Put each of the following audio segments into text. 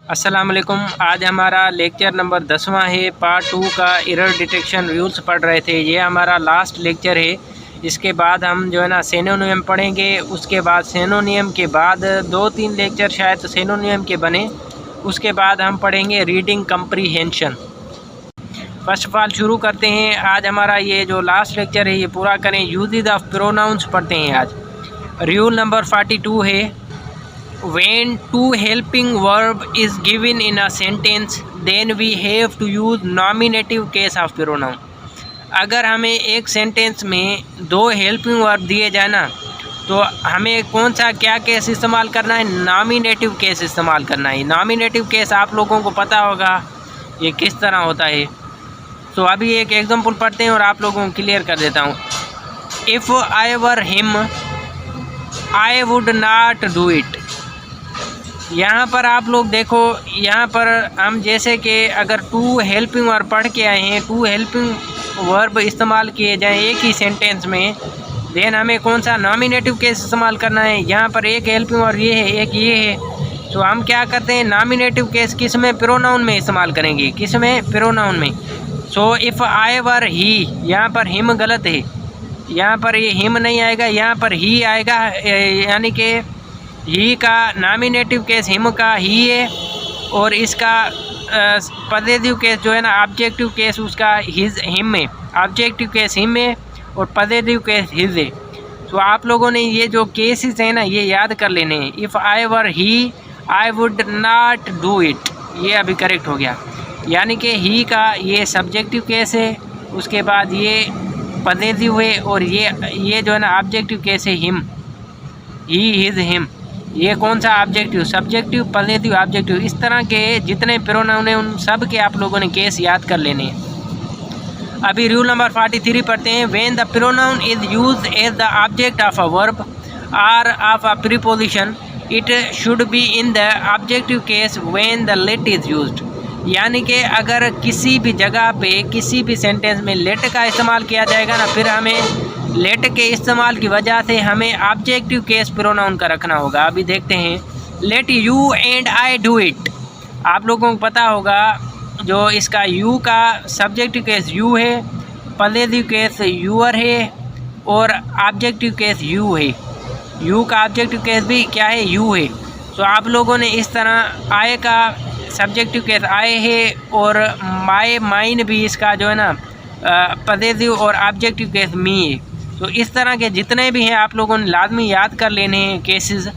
अस्सलाम वालेकुम। आज हमारा लेक्चर नंबर 10वां है। पार्ट 2 का एरर डिटेक्शन रूल्स पढ़ रहे थे। ये हमारा लास्ट लेक्चर है। इसके बाद हम जो है ना सिनोनिम पढ़ेंगे। उसके बाद सिनोनिम के बाद 2-3 लेक्चर शायद सिनोनिम के बने। उसके बाद हम पढ़ेंगे reading comprehension. First of all शुरू करते हैं। आज हमारा ये जो लास्ट लेक्चर है ये पूरा करें। यूजेस ऑफ प्रोनाउंस पढ़ते हैं आज। रूल नंबर 42 है, when two helping verb is given in a sentence then we have to use nominative case of pronoun। अगर हमें एक सेंटेंस में 2 हेल्पिंग वर्ब दिए जाए ना तो हमें कौन सा क्या केस इस्तेमाल करना है? नॉमिनेटिव केस इस्तेमाल करना है। नॉमिनेटिव केस आप लोगों को पता होगा ये किस तरह होता है। तो अभी एक एग्जांपल पढ़ते हैं और आप लोगों को क्लियर कर देता हूँ। If I were him I would not do it. यहाँ पर आप लोग देखो, यहाँ पर हम जैसे कि अगर 2 हेल्पिंग वर्ब पढ़ के आए हैं, 2 हेल्पिंग वर्ब इस्तेमाल किए जाएं एक ही सेंटेंस में, देन हमें कौन सा नॉमिनेटिव केस इस्तेमाल करना है। यहाँ पर एक हेल्पिंग वर्ब ये है, एक ये है, तो हम क्या करते हैं नॉमिनेटिव केस किस में? प्रोनाउन में इस्तेमाल करेंगे। किस में? प्रोनाउन में। सो इफ़ आई वर ही, यहाँ पर हिम गलत है, यहाँ पर ये हिम नहीं आएगा, यहाँ पर ही आएगा। यानी कि ही का नॉमिनेटिव केस हिम का ही है और इसका पॉजिटिव केस जो है ना ऑब्जेक्टिव केस उसका हिज हिम में। ऑब्जेक्टिव केस हिम में और पॉजिटिव केस हिज है। तो आप लोगों ने ये जो केसेस हैं ना ये याद कर लेने हैं। If I were he I would not do it, ये अभी करेक्ट हो गया। यानी कि ही का ये सब्जेक्टिव केस है, उसके बाद ये पॉजिटिव है और ये जो है ना ऑब्जेक्टिव केस है हिम, ही हिज हिम। ये कौन सा ऑब्जेक्टिव? Subjective, positive, objective. इस तरह के जितने प्रोनाउन हैं उन सब के आप लोगों ने केस याद कर लेने हैं। अभी रूल नंबर 43 पढ़ते हैं। When the pronoun is used as the object of a verb or of a preposition it should be in the objective case when the let is used. यानी कि अगर किसी भी जगह पे किसी भी सेंटेंस में लेट का इस्तेमाल किया जाएगा ना, फिर हमें लेट के इस्तेमाल की वजह से हमें ऑब्जेक्टिव केस प्रोनाउन का रखना होगा। अभी देखते हैं। Let you and I do it. आप लोगों को पता होगा जो इसका यू का सब्जेक्टिव केस यू है, पॉजिटिव केस यूअर है और ऑब्जेक्टिव केस यू है। यू का ऑब्जेक्टिव केस भी क्या है? यू है। तो आप लोगों ने इस तरह आए का सब्जेक्टिव केस आए है और माई माइन भी इसका जो है ना पॉजिटिव और ऑब्जेक्टिव केस मी है। तो इस तरह के जितने भी हैं आप लोगों ने लाजमी याद कर लेने हैं केसेस।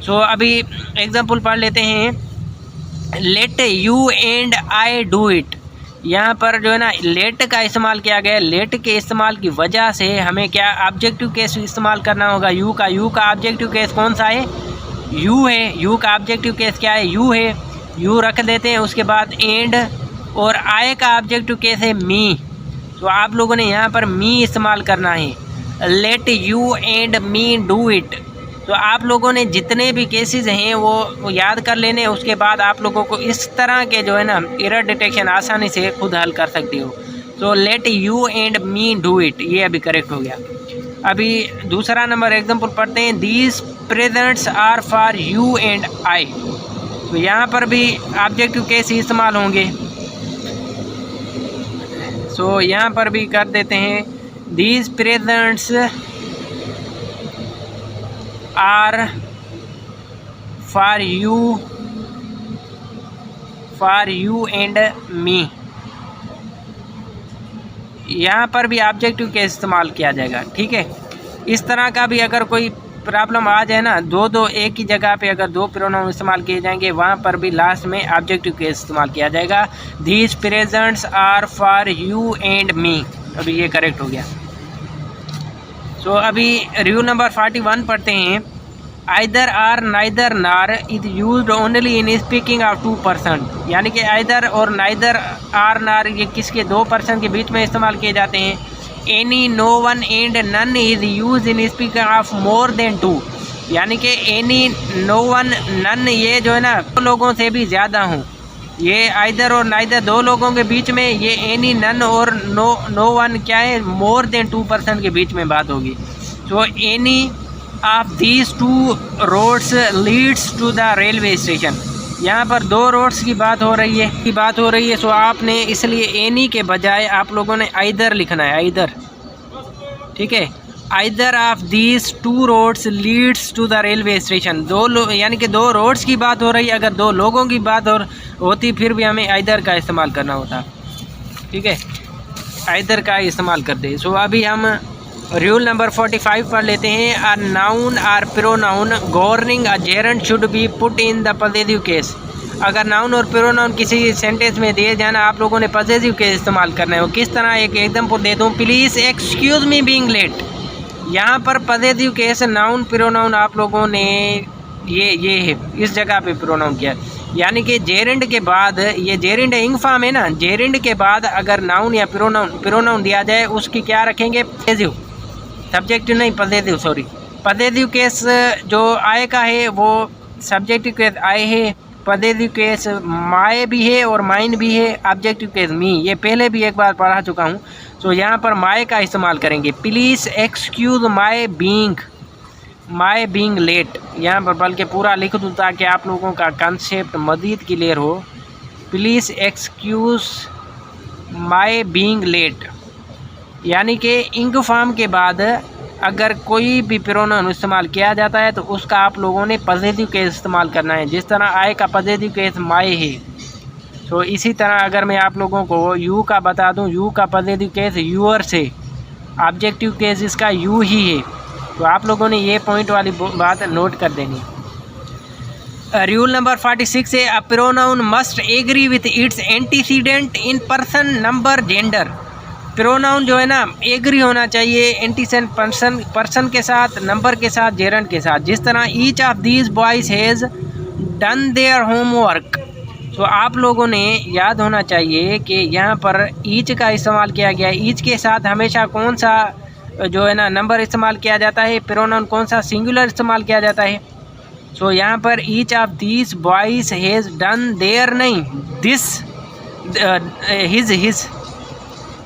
सो अभी एग्जांपल पढ़ लेते हैं। Let you and I do it. यहाँ पर जो है ना लेट का इस्तेमाल किया गया। लेट के इस्तेमाल की वजह से हमें क्या ऑब्जेक्टिव केस इस्तेमाल करना होगा? यू का। यू का ऑब्जेक्टिव केस कौन सा है? यू है। यू का ऑब्जेक्टिव केस क्या है? यू है। यू रख देते हैं। उसके बाद एंड और आई का ऑब्जेक्टिव केस है मी। तो आप लोगों ने यहाँ पर मी इस्तेमाल करना है। Let you and me do it. तो आप लोगों ने जितने भी केसेस हैं वो याद कर लेने। उसके बाद आप लोगों को इस तरह के जो है ना एरर डिटेक्शन आसानी से खुद हल कर सकते हो। तो let you and me do it, ये अभी करेक्ट हो गया। अभी दूसरा नंबर एग्जांपल पढ़ते हैं। These presents are for you and I. तो यहाँ पर भी ऑब्जेक्टिव केस ही इस्तेमाल होंगे। सो यहाँ पर भी कर देते हैं। These presents are for you and me। यहाँ पर भी ऑब्जेक्टिव केस इस्तेमाल किया जाएगा। ठीक है। इस तरह का भी अगर कोई प्रॉब्लम आ जाए ना, दो एक ही जगह पे अगर 2 प्रोनाउन इस्तेमाल किए जाएंगे, वहाँ पर भी लास्ट में ऑब्जेक्टिव केस इस्तेमाल किया जाएगा। These presents are for you and me। अभी ये करेक्ट हो गया। तो अभी रूल नंबर 41 पढ़ते हैं। आइदर आर नाइदर नार is used only in speaking of 2 person. यानी कि आइदर और नाइदर आर नार ये किसके? 2 पर्सन के बीच में इस्तेमाल किए जाते हैं। Any, no one and none is use in speaking of more than 2। यानी कि एनी, नो वन, नन ये जो है ना 2 लोगों से भी ज़्यादा हों। ये आइदर और नाइदर 2 लोगों के बीच में, ये एनी, नन और नो वन क्या है? मोर देन 2 पर्सन के बीच में बात होगी। तो any of these 2 roads leads to the railway station. यहाँ पर 2 रोड्स की बात हो रही है सो आपने इसलिए एनी के बजाय आप लोगों ने आइदर लिखना है, आइदर। ठीक है, either of these 2 roads leads to the railway station. यानी कि 2 रोड्स की बात हो रही है, अगर 2 लोगों की बात होती फिर भी हमें आइदर का इस्तेमाल करना होता। ठीक है, आइदर का इस्तेमाल करते। सो अभी हम रूल नंबर 45 पढ़ लेते हैं। A noun or pronoun governing a gerund should be put in the positive case. अगर नाउन और प्रोनाउन किसी सेंटेंस में दिए जाना, आप लोगों ने पॉजिटिव केस इस्तेमाल करना है। वो किस तरह, एक एग्जांपल दे दूँ, please excuse me being late. यहाँ पर पॉजिटिव केस नाउन प्रोनाउन आप लोगों ने ये है, इस जगह पे प्रोनाउन किया। यानी कि जेरेंड के बाद, ये जेरेंड इंग फॉर्म है ना, जेरेंड के बाद अगर नाउन या प्रोनाउन दिया जाए उसकी क्या रखेंगे, पॉजिटिव, सब्जेक्टिव नहीं, पॉजिटिव, सॉरी। पॉजिटिव केस जो आय का है वो सब्जेक्टिव केस आय है, पॉजिटिव केस माय भी है और माइन भी है, ऑब्जेक्टिव केस मी। ये पहले भी एक बार पढ़ा चुका हूँ। तो यहाँ पर माय का इस्तेमाल करेंगे। Please excuse my being late. यहाँ पर बल्कि पूरा लिख दूँ ताकि आप लोगों का कंसेप्ट मज़ीद क्लियर हो। Please excuse my being late, यानी कि इंग फॉर्म के बाद अगर कोई भी प्रोनाउन इस्तेमाल किया जाता है तो उसका आप लोगों ने पॉजिटिव केस इस्तेमाल करना है। जिस तरह आय का पॉजिटिव केस माय है, तो इसी तरह अगर मैं आप लोगों को यू का बता दूं, यू का पॉजिटिव केस यूअर्स है, ऑब्जेक्टिव केस इसका यू ही है। तो आप लोगों ने ये पॉइंट वाली बात नोट कर देनी। रूल नंबर 46 है, a pronoun must agree with its antecedent in person, number, gender. Pronoun जो है ना, एग्री होना चाहिए एंटीसेंट पर्सन के साथ, नंबर के साथ, जेरेंड के साथ। जिस तरह each of these boys has done their homework. तो आप लोगों ने याद होना चाहिए कि यहाँ पर ईच का इस्तेमाल किया गया है। ईच के साथ हमेशा कौन सा जो है ना नंबर इस्तेमाल किया जाता है, प्रोनाउन कौन सा, सिंगुलर इस्तेमाल किया जाता है। सो यहाँ पर each of these boys has done their नहीं, दिस, हिज।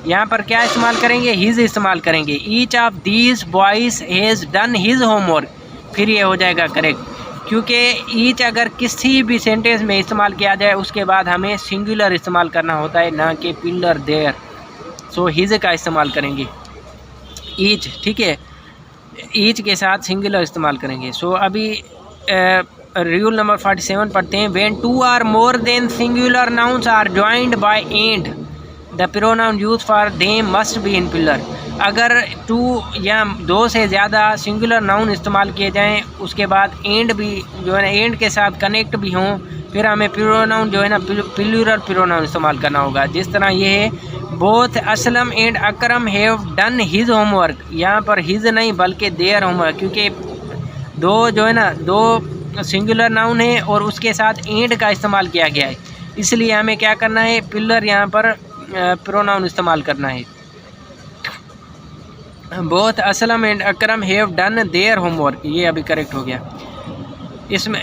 यहाँ पर क्या इस्तेमाल करेंगे, हिज इस्तेमाल करेंगे। Each of these boys has done his homework, फिर ये हो जाएगा करेक्ट। क्योंकि ईच अगर किसी भी सेंटेंस में इस्तेमाल किया जाए उसके बाद हमें सिंगुलर इस्तेमाल करना होता है, ना कि पिलर देयर। सो हिज का इस्तेमाल करेंगे, ईच। ठीक है, ईच के साथ सिंगुलर इस्तेमाल करेंगे। सो अभी रूल नंबर 47 पढ़ते हैं। When 2 are more than singular nouns are joined by and, the pronoun use for them must be in plural. अगर 2 या 2 से ज़्यादा सिंगुलर नाउन इस्तेमाल किए जाएं, उसके बाद एंड भी जो है ना, एंड के साथ कनेक्ट भी हों, फिर हमें प्रोनाउन जो है ना प्लूरल प्रोनाउन इस्तेमाल करना होगा। जिस तरह ये है, both Aslam and Akram have done his homework. यहाँ पर हिज नहीं बल्कि देयर होमवर्क, क्योंकि 2 जो है ना 2 सिंगुलर नाउन है और उसके साथ एंड का इस्तेमाल किया गया है, इसलिए हमें क्या करना है, पिलर यहाँ पर प्रोनाउन इस्तेमाल करना है। Both Aslam and Akram have done their homework, ये अभी करेक्ट हो गया।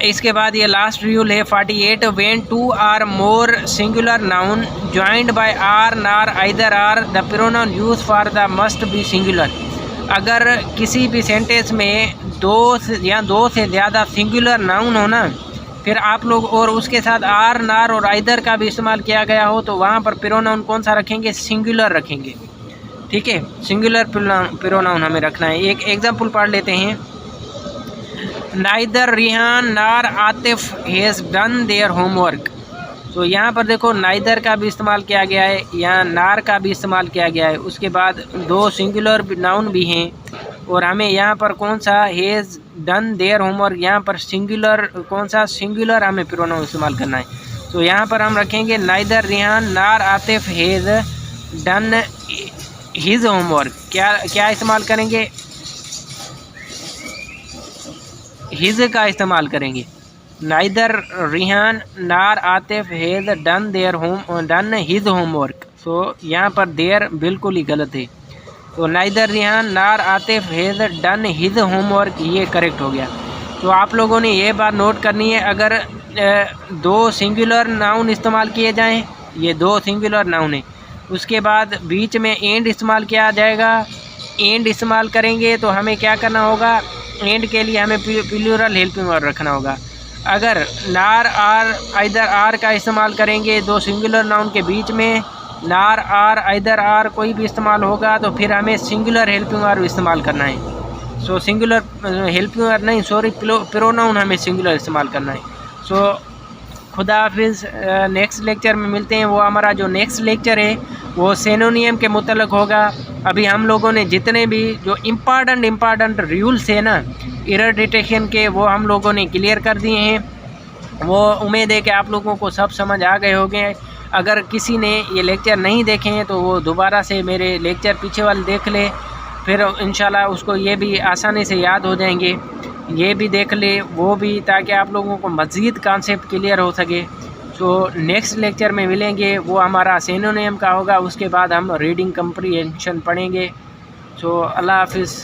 इसके बाद ये लास्ट रूल है 48। When 2 are more singular noun joined by or, nor, either or, the pronoun use for the must be singular. अगर किसी भी सेंटेंस में 2 से ज़्यादा सिंगुलर नाउन हो ना, फिर आप लोग और उसके साथ आर, नार और आइदर का भी इस्तेमाल किया गया हो, तो वहाँ पर प्रोनाउन कौन सा रखेंगे, सिंगुलर रखेंगे। ठीक है, सिंगुलर प्रोनाउन हमें रखना है। एक एग्जांपल पढ़ लेते हैं। नाइदर रिहान नार Atif has done their homework. तो यहाँ पर देखो नाइदर का भी इस्तेमाल किया गया है, यहाँ नार का भी इस्तेमाल किया गया है, उसके बाद 2 सिंगुलर नाउन भी हैं, और हमें यहाँ पर कौन सा, हैज़ डन देयर होमवर्क, यहाँ पर सिंगुलर कौन सा, सिंगुलर हमें प्रोनाउन इस्तेमाल करना है। तो यहाँ पर हम रखेंगे नाइदर रिहान नार Atif has done his homework. क्या इस्तेमाल करेंगे, हिज का इस्तेमाल करेंगे। नाइदर रिहान नार Atif has done his homework. तो यहाँ पर देयर बिल्कुल ही गलत है। तो नाइदर रिहान नार Atif has done his homework, ये करेक्ट हो गया। तो आप लोगों ने ये बात नोट करनी है, अगर 2 सिंगुलर नाउन इस्तेमाल किए जाएं, ये 2 सिंगुलर नाउन है, उसके बाद बीच में एंड इस्तेमाल किया जाएगा, एंड इस्तेमाल करेंगे तो हमें क्या करना होगा, एंड के लिए हमें प्लूरल हेल्पिंग वर्ब रखना होगा। अगर नार आर आइदर आर का इस्तेमाल करेंगे दो सिंगुलर नाउन के बीच में, नार आर आइदर आर कोई भी इस्तेमाल होगा तो फिर हमें सिंगुलर हेल्पिंग वर्ब इस्तेमाल करना है। सो सिंगुलर हेल्पिंग वर्ब नहीं, सॉरी, प्रोनाउन हमें सिंगुलर इस्तेमाल करना है। सो खुदा हाफिज़, नेक्स्ट लेक्चर में मिलते हैं। वो हमारा जो नेक्स्ट लेक्चर है वो सिनोनिम के मुतल्लिक़ होगा। अभी हम लोगों ने जितने भी जो इम्पॉर्टेंट रूल्स है ना एरर डिटेक्शन के, वो हम लोगों ने क्लियर कर दिए हैं। वो उम्मीद है कि आप लोगों को सब समझ आ गए होंगे। अगर किसी ने ये लेक्चर नहीं देखे हैं तो वो दोबारा से मेरे लेक्चर पीछे वाले देख ले, फिर इंशाल्लाह उसको ये भी आसानी से याद हो जाएंगे। ये भी देख ले वो भी, ताकि आप लोगों को मज़ीद कॉन्सेप्ट क्लियर हो सके। सो नेक्स्ट लेक्चर में मिलेंगे, वो हमारा सिनोनिम का होगा। उसके बाद हम रीडिंग कम्प्रीहेंशन पढ़ेंगे। सो अल्लाह हाफिज़।